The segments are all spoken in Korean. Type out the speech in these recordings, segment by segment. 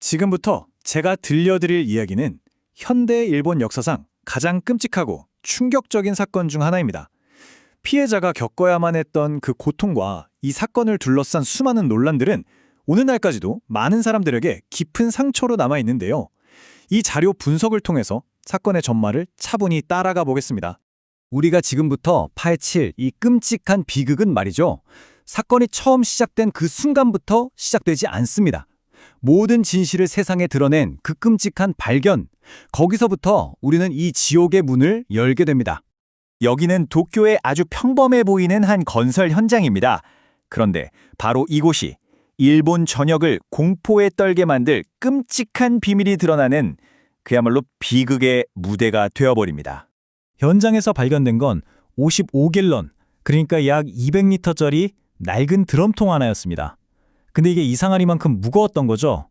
지금부터 제가 들려드릴 이야기는 현대 일본 역사상 가장 끔찍하고 충격적인 사건 중 하나입니다. 피해자가 겪어야만 했던 그 고통과 이 사건을 둘러싼 수많은 논란들은 오늘날까지도 많은 사람들에게 깊은 상처로 남아 있는데요. 이 자료 분석을 통해서 사건의 전말을 차분히 따라가 보겠습니다. 우리가 지금부터 파헤칠 이 끔찍한 비극은 말이죠. 사건이 처음 시작된 그 순간부터 시작되지 않습니다. 모든 진실을 세상에 드러낸 그 끔찍한 발견, 거기서부터 우리는 이 지옥의 문을 열게 됩니다. 여기는 도쿄의 아주 평범해 보이는 한 건설 현장입니다. 그런데 바로 이곳이 일본 전역을 공포에 떨게 만들 끔찍한 비밀이 드러나는 그야말로 비극의 무대가 되어버립니다. 현장에서 발견된 건 55갤런, 그러니까 약 200리터짜리 낡은 드럼통 하나였습니다. 근데 이게 이상하리만큼 무거웠던 거죠.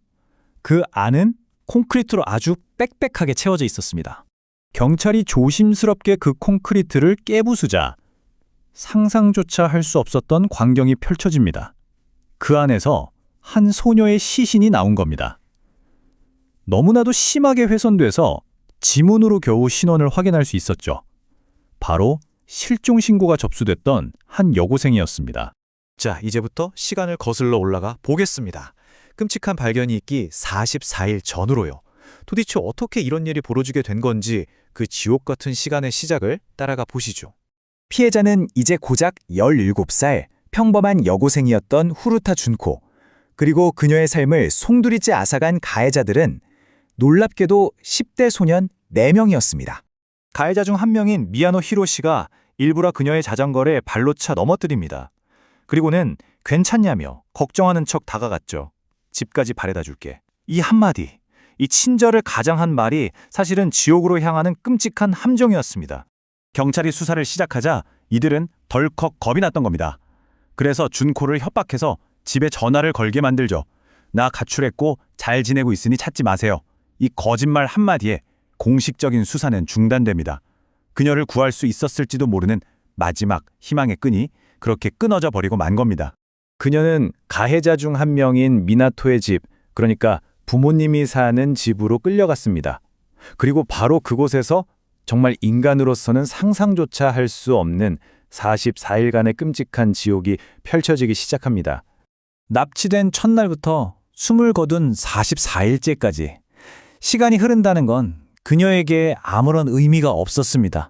그 안은 콘크리트로 아주 빽빽하게 채워져 있었습니다. 경찰이 조심스럽게 그 콘크리트를 깨부수자 상상조차 할 수 없었던 광경이 펼쳐집니다. 그 안에서 한 소녀의 시신이 나온 겁니다. 너무나도 심하게 훼손돼서 지문으로 겨우 신원을 확인할 수 있었죠. 바로 실종 신고가 접수됐던 한 여고생이었습니다. 자, 이제부터 시간을 거슬러 올라가 보겠습니다. 끔찍한 발견이 있기 44일 전으로요. 도대체 어떻게 이런 일이 벌어지게 된 건지 그 지옥 같은 시간의 시작을 따라가 보시죠. 피해자는 이제 고작 17살 평범한 여고생이었던 후루타 준코. 그리고 그녀의 삶을 송두리째 앗아간 가해자들은 놀랍게도 10대 소년 4명이었습니다. 가해자 중 한 명인 미야노 히로시가 일부러 그녀의 자전거를 발로 차 넘어뜨립니다. 그리고는 괜찮냐며 걱정하는 척 다가갔죠. 집까지 바래다 줄게. 이 한마디, 이 친절을 가장한 말이 사실은 지옥으로 향하는 끔찍한 함정이었습니다. 경찰이 수사를 시작하자 이들은 덜컥 겁이 났던 겁니다. 그래서 준코를 협박해서 집에 전화를 걸게 만들죠. 나 가출했고 잘 지내고 있으니 찾지 마세요. 이 거짓말 한마디에 공식적인 수사는 중단됩니다. 그녀를 구할 수 있었을지도 모르는 마지막 희망의 끈이 그렇게 끊어져 버리고 만 겁니다. 그녀는 가해자 중 한 명인 미나토의 집, 그러니까 부모님이 사는 집으로 끌려갔습니다. 그리고 바로 그곳에서 정말 인간으로서는 상상조차 할 수 없는 44일간의 끔찍한 지옥이 펼쳐지기 시작합니다. 납치된 첫날부터 숨을 거둔 44일째까지 시간이 흐른다는 건 그녀에게 아무런 의미가 없었습니다.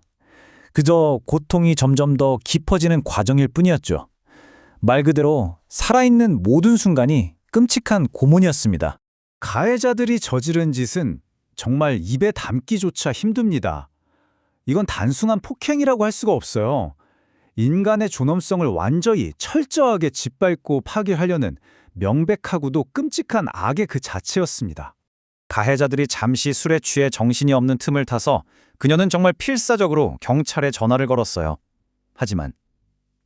그저 고통이 점점 더 깊어지는 과정일 뿐이었죠. 말 그대로 살아있는 모든 순간이 끔찍한 고문이었습니다. 가해자들이 저지른 짓은 정말 입에 담기조차 힘듭니다. 이건 단순한 폭행이라고 할 수가 없어요. 인간의 존엄성을 완전히 철저하게 짓밟고 파괴하려는 명백하고도 끔찍한 악의 그 자체였습니다. 가해자들이 잠시 술에 취해 정신이 없는 틈을 타서 그녀는 정말 필사적으로 경찰에 전화를 걸었어요. 하지만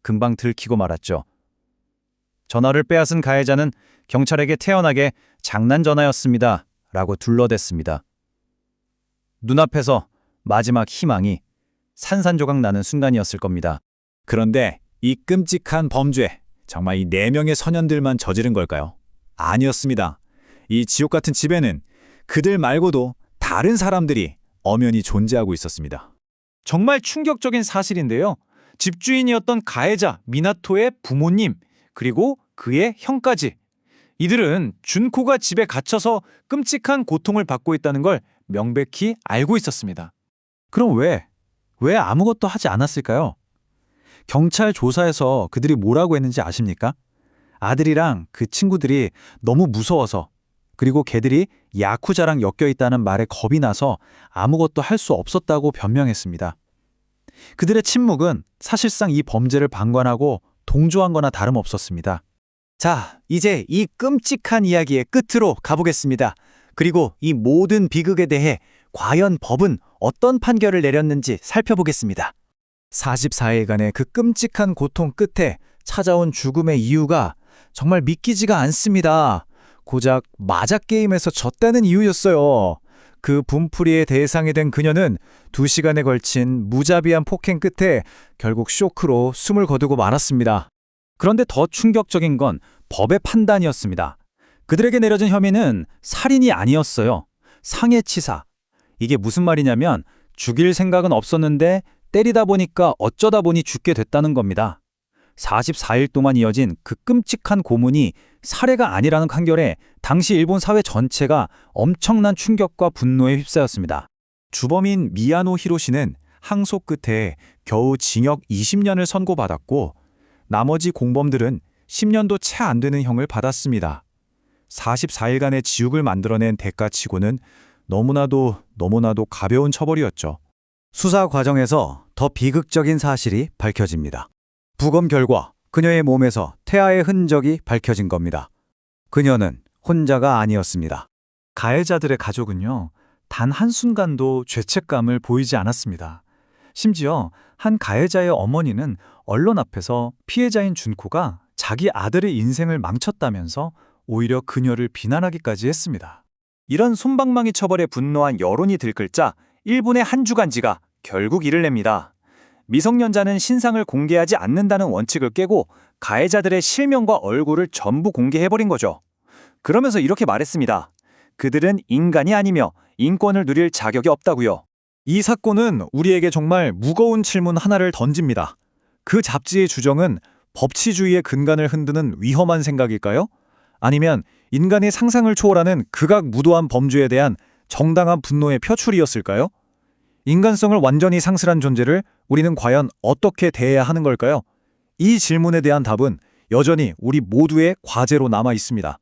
금방 들키고 말았죠. 전화를 빼앗은 가해자는 경찰에게 태연하게 장난 전화였습니다 라고 둘러댔습니다. 눈앞에서 마지막 희망이 산산조각 나는 순간이었을 겁니다. 그런데 이 끔찍한 범죄, 정말 이 4명의 소년들만 저지른 걸까요? 아니었습니다. 이 지옥 같은 집에는 그들 말고도 다른 사람들이 엄연히 존재하고 있었습니다. 정말 충격적인 사실인데요. 집주인이었던 가해자 미나토의 부모님, 그리고 그의 형까지. 이들은 준코가 집에 갇혀서 끔찍한 고통을 받고 있다는 걸 명백히 알고 있었습니다. 그럼 왜 아무것도 하지 않았을까요? 경찰 조사에서 그들이 뭐라고 했는지 아십니까? 아들이랑 그 친구들이 너무 무서워서, 그리고 걔들이 야쿠자랑 엮여 있다는 말에 겁이 나서 아무것도 할 수 없었다고 변명했습니다. 그들의 침묵은 사실상 이 범죄를 방관하고 동조한 거나 다름없었습니다. 자, 이제 이 끔찍한 이야기의 끝으로 가보겠습니다. 그리고 이 모든 비극에 대해 과연 법은 어떤 판결을 내렸는지 살펴보겠습니다. 44일간의 그 끔찍한 고통 끝에 찾아온 죽음의 이유가 정말 믿기지가 않습니다. 고작 마작 게임에서 졌다는 이유였어요. 그 분풀이의 대상이 된 그녀는 2시간에 걸친 무자비한 폭행 끝에 결국 쇼크로 숨을 거두고 말았습니다. 그런데 더 충격적인 건 법의 판단이었습니다. 그들에게 내려진 혐의는 살인이 아니었어요. 상해치사. 이게 무슨 말이냐면 죽일 생각은 없었는데 때리다 보니까 어쩌다 보니 죽게 됐다는 겁니다. 44일 동안 이어진 그 끔찍한 고문이 살해가 아니라는 판결에 당시 일본 사회 전체가 엄청난 충격과 분노에 휩싸였습니다. 주범인 미야노 히로시는 항소 끝에 겨우 징역 20년을 선고받았고 나머지 공범들은 10년도 채 안 되는 형을 받았습니다. 44일간의 지옥을 만들어낸 대가치고는 너무나도 가벼운 처벌이었죠. 수사 과정에서 더 비극적인 사실이 밝혀집니다. 부검 결과 그녀의 몸에서 태아의 흔적이 밝혀진 겁니다. 그녀는 혼자가 아니었습니다. 가해자들의 가족은요, 단 한순간도 죄책감을 보이지 않았습니다. 심지어 한 가해자의 어머니는 언론 앞에서 피해자인 준코가 자기 아들의 인생을 망쳤다면서 오히려 그녀를 비난하기까지 했습니다. 이런 솜방망이 처벌에 분노한 여론이 들끓자 일본의 한 주간지가 결국 이를 냅니다. 미성년자는 신상을 공개하지 않는다는 원칙을 깨고 가해자들의 실명과 얼굴을 전부 공개해버린 거죠. 그러면서 이렇게 말했습니다. 그들은 인간이 아니며 인권을 누릴 자격이 없다고요. 이 사건은 우리에게 정말 무거운 질문 하나를 던집니다. 그 잡지의 주정은 법치주의의 근간을 흔드는 위험한 생각일까요? 아니면 인간의 상상을 초월하는 극악무도한 범죄에 대한 정당한 분노의 표출이었을까요? 인간성을 완전히 상실한 존재를 우리는 과연 어떻게 대해야 하는 걸까요? 이 질문에 대한 답은 여전히 우리 모두의 과제로 남아 있습니다.